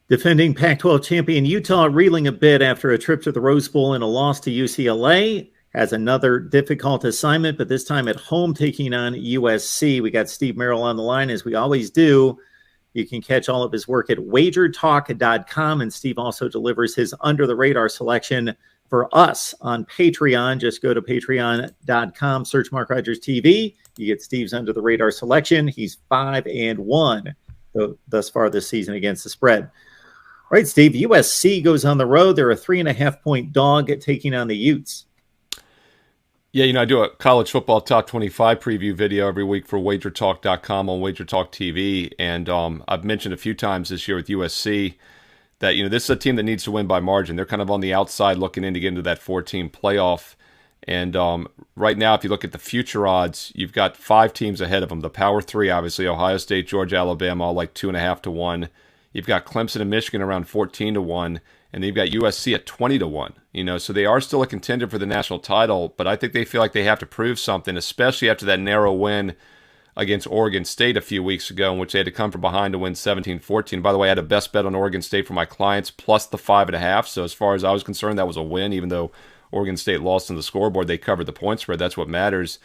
Defending Pac-12 champion Utah reeling a bit after a trip to the Rose Bowl and a loss to UCLA. Has another difficult assignment, but this time at home taking on USC. We got Steve Merrill on the line, as we always do. You can catch all of his work at wagertalk.com, and Steve also delivers his under-the-radar selection for us on Patreon. Just go to patreon.com, search MarkRogersTV. You get Steve's under-the-radar selection. He's 5-1 thus far this season against the spread. All right, Steve, USC goes on the road. They're a 3.5-point dog taking on the Utes. Yeah, I do a college football top 25 preview video every week for wagertalk.com on WagerTalk TV. And I've mentioned a few times this year with USC that, this is a team that needs to win by margin. They're kind of on the outside looking in to get into that 4-team playoff. And right now, if you look at the future odds, you've got 5 teams ahead of them. The Power 3, obviously, Ohio State, Georgia, Alabama, all like 2.5 to 1. You've got Clemson and Michigan around 14 to 1. And then you've got USC at 20 to 1. So they are still a contender for the national title, but I think they feel like they have to prove something, especially after that narrow win against Oregon State a few weeks ago, in which they had to come from behind to win 17-14. By the way, I had a best bet on Oregon State for my clients, plus the 5.5. So as far as I was concerned, that was a win, even though Oregon State lost on the scoreboard. They covered the point spread. That's what matters.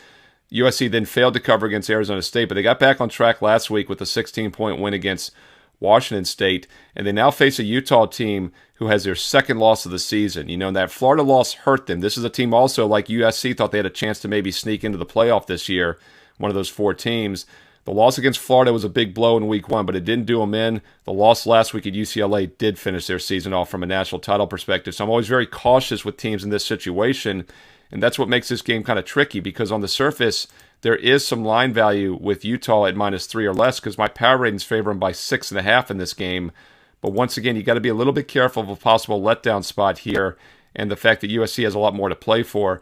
USC then failed to cover against Arizona State, but they got back on track last week with a 16-point win against Washington State, and they now face a Utah team who has their second loss of the season. And that Florida loss hurt them. This is a team also, like USC, thought they had a chance to maybe sneak into the playoff this year, one of those 4 teams. The loss against Florida was a big blow in week 1, but it didn't do them in. The loss last week at UCLA did finish their season off from a national title perspective. So I'm always very cautious with teams in this situation, and that's what makes this game kind of tricky, because on the surface, there is some line value with Utah at -3 or less, because my power ratings favor them by 6.5 in this game. But once again, you got to be a little bit careful of a possible letdown spot here, and the fact that USC has a lot more to play for.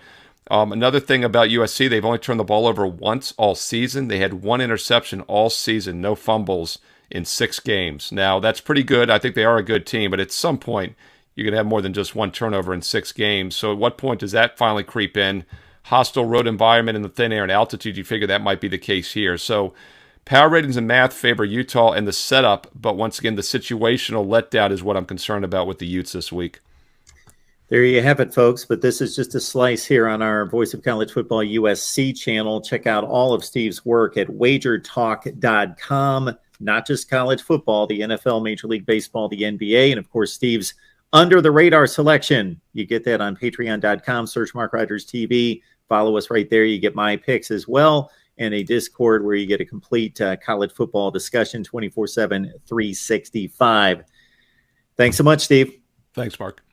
Another thing about USC, they've only turned the ball over once all season. They had 1 interception all season, no fumbles in 6 games. Now, that's pretty good. I think they are a good team, but at some point, you're going to have more than just 1 turnover in 6 games. So at what point does that finally creep in? Hostile road environment in the thin air and altitude, you figure that might be the case here. So power ratings and math favor Utah and the setup, but once again, the situational letdown is what I'm concerned about with the Utes this week. There you have it, folks. But this is just a slice here on our Voice of College Football USC channel. Check out all of Steve's work at wagertalk.com. Not just college football, the NFL, Major League Baseball, the NBA, and of course, Steve's under-the-radar selection. You get that on patreon.com. Search MarkRogersTV. Follow us right there. You get my picks as well, and a Discord where you get a complete college football discussion 24/7, 365. Thanks so much, Steve. Thanks, Mark.